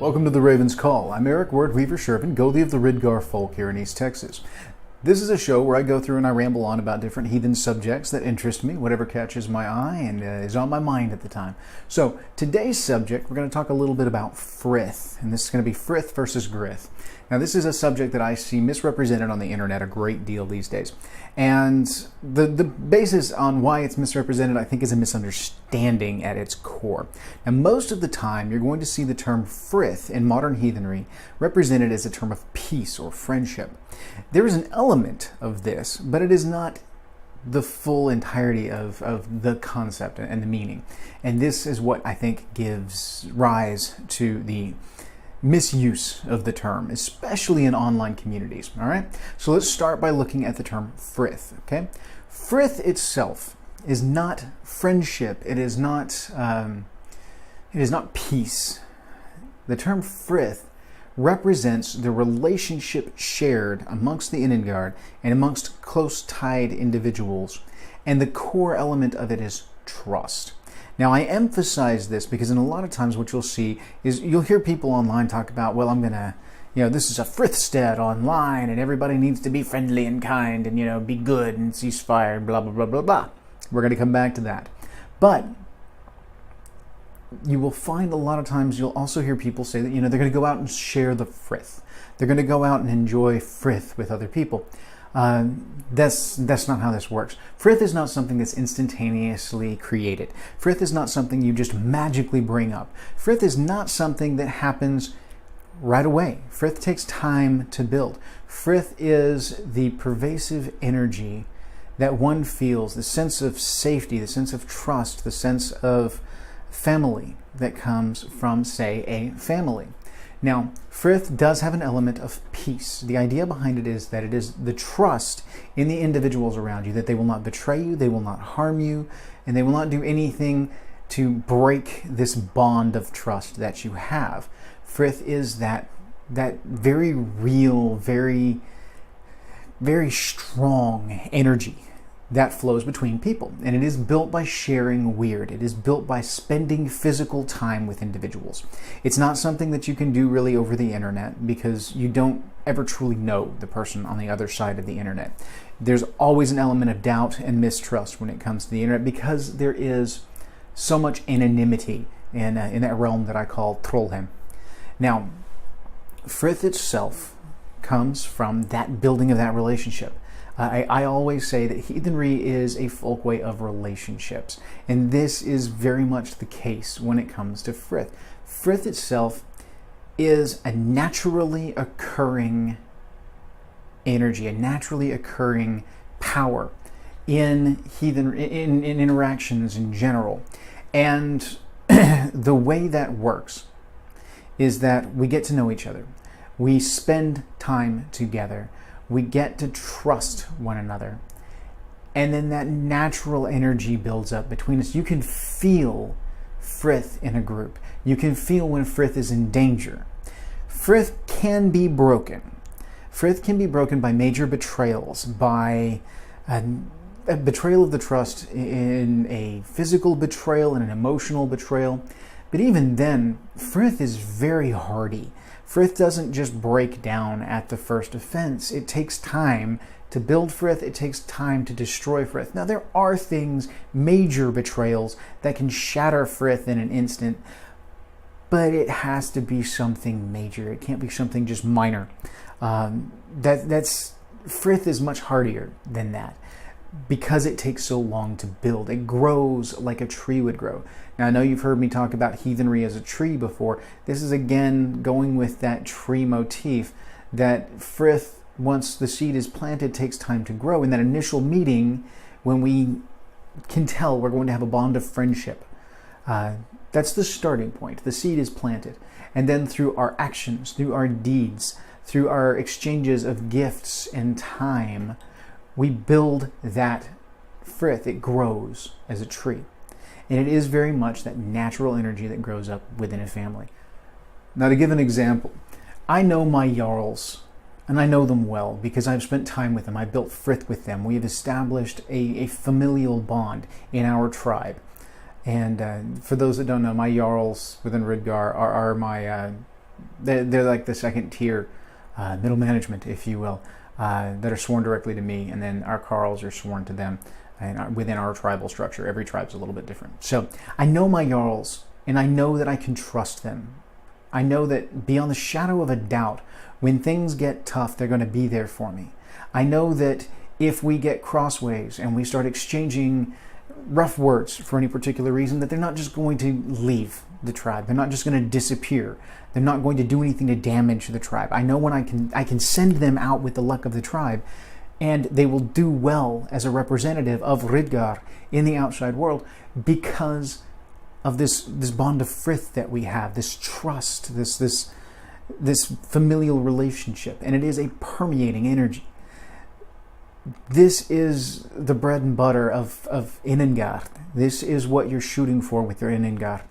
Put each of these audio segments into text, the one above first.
Welcome to the Raven's Call. I'm Eric Word Weaver Sjerven, Goldie of the Ridgar folk here in East Texas. This is a show where I go through and I ramble on about different heathen subjects that interest me, whatever catches my eye and is on my mind at the time. So today's subject, we're going to talk a little bit about Frith, and this is going to be Frith versus Grith. Now this is a subject that I see misrepresented on the internet a great deal these days. And the basis on why it's misrepresented, I think, is a misunderstanding at its core. Now most of the time you're going to see the term Frith in modern heathenry represented as a term of peace or friendship. There is an element of this, but it is not the full entirety of the concept and the meaning. And this is what I think gives rise to the misuse of the term, especially in online communities. All right, so let's start by looking at the term Frith. Okay, Frith itself is not friendship. It is not peace. The term Frith represents the relationship shared amongst the Innengard and amongst close-tied individuals, and the core element of it is trust. Now, I emphasize this because in a lot of times what you'll see is you'll hear people online talk about, well, I'm going to, this is a Frithstead online and everybody needs to be friendly and kind and, be good and cease fire and blah, blah, blah, blah, blah. We're going to come back to that. But you will find a lot of times you'll also hear people say that, they're going to go out and share the Frith. They're going to go out and enjoy Frith with other people. That's not how this works. Frith is not something that's instantaneously created. Frith is not something you just magically bring up. Frith is not something that happens right away. Frith takes time to build. Frith is the pervasive energy that one feels, the sense of safety, the sense of trust, the sense of family that comes from, say, a family. Now, Frith does have an element of peace. The idea behind it is that it is the trust in the individuals around you, that they will not betray you, they will not harm you, and they will not do anything to break this bond of trust that you have. Frith is that very real, very, very strong energy that flows between people. And it is built by sharing weird. It is built by spending physical time with individuals. It's not something that you can do really over the internet because you don't ever truly know the person on the other side of the internet. There's always an element of doubt and mistrust when it comes to the internet because there is so much anonymity in that realm that I call Trollheim. Now, Frith itself comes from that building of that relationship. I always say that heathenry is a folkway of relationships, and this is very much the case when it comes to Frith. Frith itself is a naturally occurring energy, a naturally occurring power in interactions in general. And the way that works is that we get to know each other. We spend time together. We get to trust one another. And then that natural energy builds up between us. You can feel Frith in a group. You can feel when Frith is in danger. Frith can be broken. Frith can be broken by major betrayals, by a betrayal of the trust, in a physical betrayal and an emotional betrayal. But even then, Frith is very hardy. Frith doesn't just break down at the first offense. It takes time to build Frith. It takes time to destroy Frith. Now, there are things, major betrayals, that can shatter Frith in an instant, but it has to be something major. It can't be something just minor. Frith is much hardier than that because it takes so long to build. It grows like a tree would grow. Now, I know you've heard me talk about heathenry as a tree before. This is, again, going with that tree motif, that Frith, once the seed is planted, takes time to grow. In that initial meeting, when we can tell we're going to have a bond of friendship, that's the starting point. The seed is planted. And then through our actions, through our deeds, through our exchanges of gifts and time, we build that Frith. It grows as a tree. And it is very much that natural energy that grows up within a family. Now, to give an example, I know my Jarls, and I know them well because I've spent time with them. I built Frith with them. We have established a familial bond in our tribe. And for those that don't know, my Jarls within Ridgar are my They're like the second tier middle management, if you will, that are sworn directly to me, and then our Carls are sworn to them. And within our tribal structure, every tribe's a little bit different. So I know my Jarls, and I know that I can trust them. I know that beyond the shadow of a doubt, when things get tough, they're going to be there for me. I know that if we get crossways and we start exchanging rough words for any particular reason, that they're not just going to leave the tribe. They're not just going to disappear. They're not going to do anything to damage the tribe. I know when I can send them out with the luck of the tribe, and they will do well as a representative of Ridgar in the outside world because of this bond of frith that we have, this trust, this familial relationship, and it is a permeating energy. This is the bread and butter of Inengard. This is what you're shooting for with your Inengard.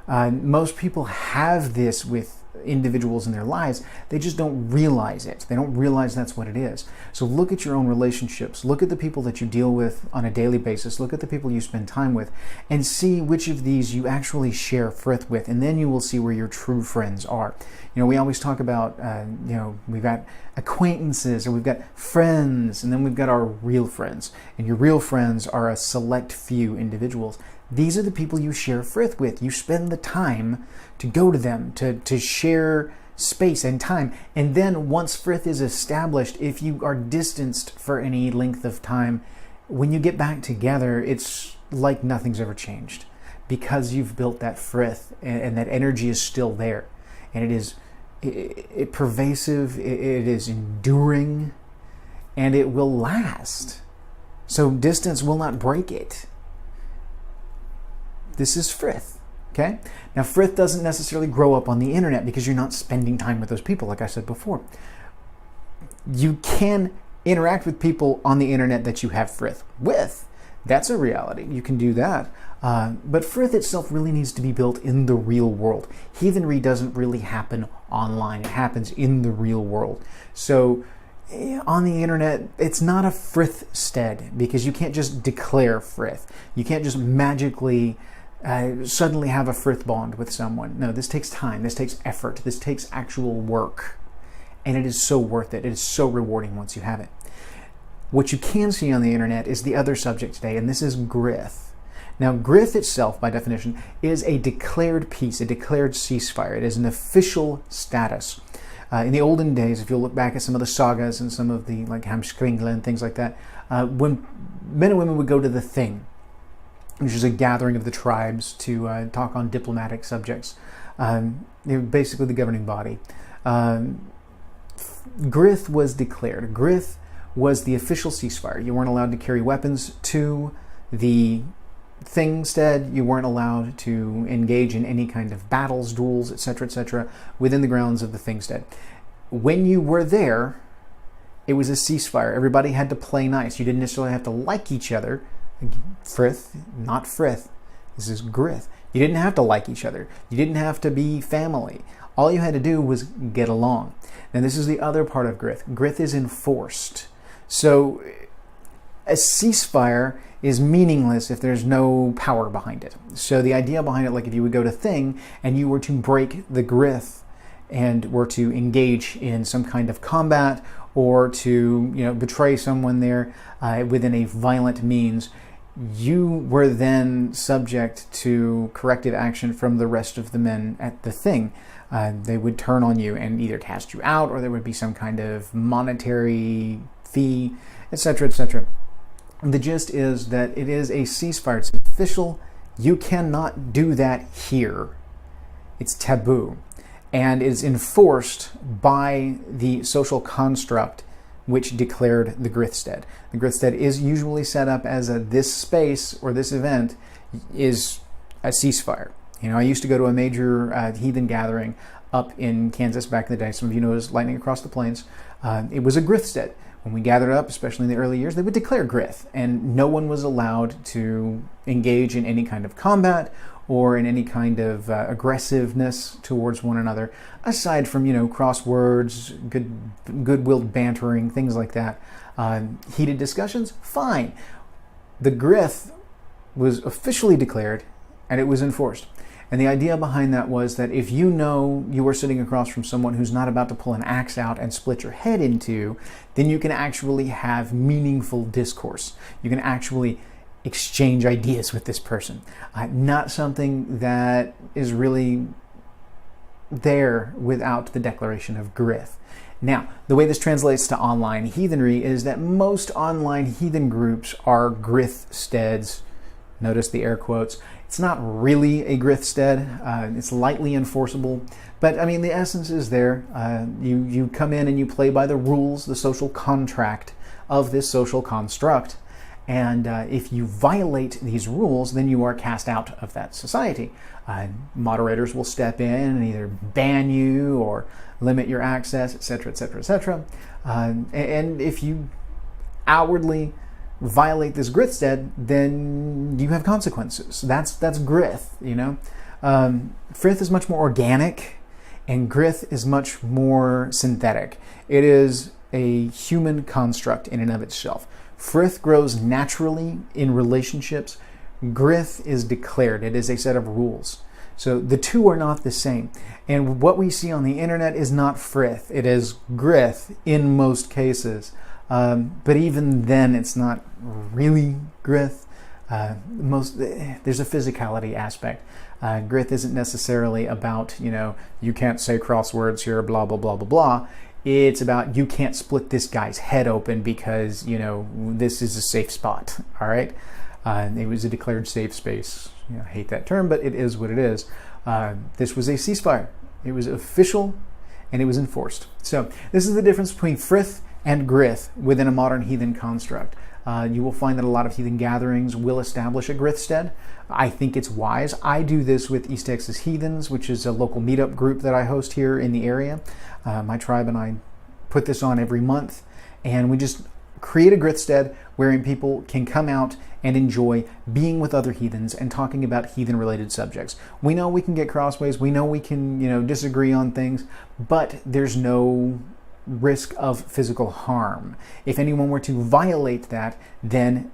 Most people have this with individuals in their lives. They just don't realize it. They don't realize that's what it is. So look at your own relationships. Look at the people that you deal with on a daily basis. Look at the people you spend time with and see which of these you actually share frith with, and then you will see where your true friends are. You know, we always talk about, we've got acquaintances, or we've got friends, and then we've got our real friends. And your real friends are a select few individuals. These are the people you share frith with. You spend the time to go to them, to share space and time. And then once frith is established, if you are distanced for any length of time, when you get back together, it's like nothing's ever changed, because you've built that frith, and that energy is still there. And it is pervasive, it is enduring, and it will last. So distance will not break it. This is frith. Okay? Now, frith doesn't necessarily grow up on the internet because you're not spending time with those people, like I said before. You can interact with people on the internet that you have frith with. That's a reality. You can do that. But frith itself really needs to be built in the real world. Heathenry doesn't really happen online. It happens in the real world. So on the internet, it's not a frith stead, because you can't just declare frith. You can't just magically suddenly have a frith bond with someone. No, this takes time. This takes effort. This takes actual work. And it is so worth it. It is so rewarding once you have it. What you can see on the internet is the other subject today, and this is Griff. Now, Griff itself, by definition, is a declared peace, a declared ceasefire. It is an official status. In the olden days, if you look back at some of the sagas and some of the like Hamskringla and things like that, when men and women would go to the Thing, which is a gathering of the tribes to talk on diplomatic subjects, they were basically the governing body. Grith was declared. Grith was the official ceasefire. You weren't allowed to carry weapons to the Thing stead. You weren't allowed to engage in any kind of battles, duels, etc., within the grounds of the Thing stead. When you were there, it was a ceasefire. Everybody had to play nice. You didn't necessarily have to like each other. Frith, not frith. This is Grith. You didn't have to like each other. You didn't have to be family. All you had to do was get along. And this is the other part of Grith. Grith is enforced. So a ceasefire is meaningless if there's no power behind it. So the idea behind it, like if you would go to Thing and you were to break the Grith and were to engage in some kind of combat, or to betray someone there within a violent means, you were then subject to corrective action from the rest of the men at the Thing. They would turn on you and either cast you out, or there would be some kind of monetary fee, etc. The gist is that it is a ceasefire. It's official. You cannot do that here. It's taboo. And is enforced by the social construct which declared the Grithstead. The Grithstead is usually set up as this space or this event is a ceasefire. I used to go to a major heathen gathering up in Kansas back in the day. Some of you know it was Lightning Across the Plains. It was a Grithstead. When we gathered up, especially in the early years, they would declare Grith, and no one was allowed to engage in any kind of combat or in any kind of aggressiveness towards one another, aside from, crosswords, good-willed bantering, things like that. Heated discussions, fine. The Grith was officially declared, and it was enforced. And the idea behind that was that if you know you are sitting across from someone who's not about to pull an axe out and split your head into, then you can actually have meaningful discourse. You can actually exchange ideas with this person. Not something that is really there without the declaration of Griff. Now, the way this translates to online heathenry is that most online heathen groups are Grithsteads. Notice the air quotes. It's not really a Grithstead. It's lightly enforceable. But, I mean, the essence is there. You come in and you play by the rules, the social contract of this social construct. And if you violate these rules, then you are cast out of that society. Moderators will step in and either ban you or limit your access, etc., etc., etc. And if you outwardly violate this Grithstead, then you have consequences. That's Griff, you know. Frith is much more organic, and Grith is much more synthetic. It is a human construct in and of itself. Frith grows naturally in relationships. Grith is declared. It is a set of rules. So the two are not the same. And what we see on the internet is not Frith. It is Grith in most cases. But even then, it's not really Grith. There's a physicality aspect. Grith isn't necessarily about, you can't say crosswords here, blah, blah, blah, blah, blah. It's about you can't split this guy's head open because, this is a safe spot, all right? It was a declared safe space. I hate that term, but it is what it is. This was a ceasefire. It was official, and it was enforced. So this is the difference between Frith and Grith within a modern heathen construct. You will find that a lot of heathen gatherings will establish a Grithstead. I think it's wise. I do this with East Texas Heathens, which is a local meetup group that I host here in the area. My tribe and I put this on every month, and we just create a Grithstead wherein people can come out and enjoy being with other heathens and talking about heathen-related subjects. We know we can get crossways. We know we can, disagree on things, but there's no risk of physical harm. If anyone were to violate that, then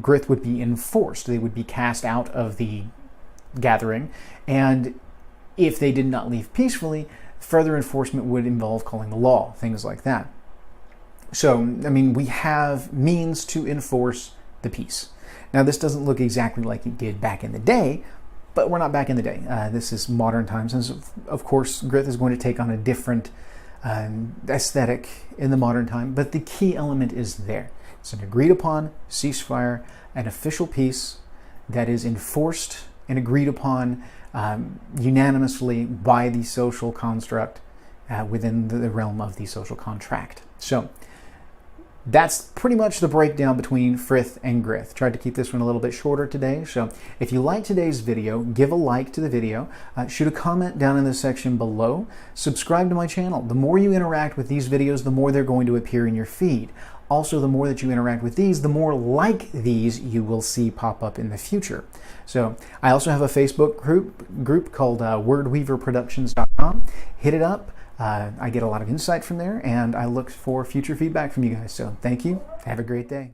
Grith would be enforced. They would be cast out of the gathering, and if they did not leave peacefully, further enforcement would involve calling the law, things like that. So, we have means to enforce the peace. Now, this doesn't look exactly like it did back in the day, but we're not back in the day. This is modern times, and of course, Grith is going to take on a different aesthetic in the modern time, but the key element is there. It's an agreed upon ceasefire, an official peace that is enforced and agreed upon unanimously by the social construct within the realm of the social contract. So that's pretty much the breakdown between Frith and Grith. Tried to keep this one a little bit shorter today. So if you liked today's video, give a like to the video. Shoot a comment down in the section below. Subscribe to my channel. The more you interact with these videos, the more they're going to appear in your feed. Also, the more that you interact with these, the more like these you will see pop up in the future. So I also have a Facebook group called wordweaverproductions.com. Hit it up. I get a lot of insight from there, and I look for future feedback from you guys. So thank you. Have a great day.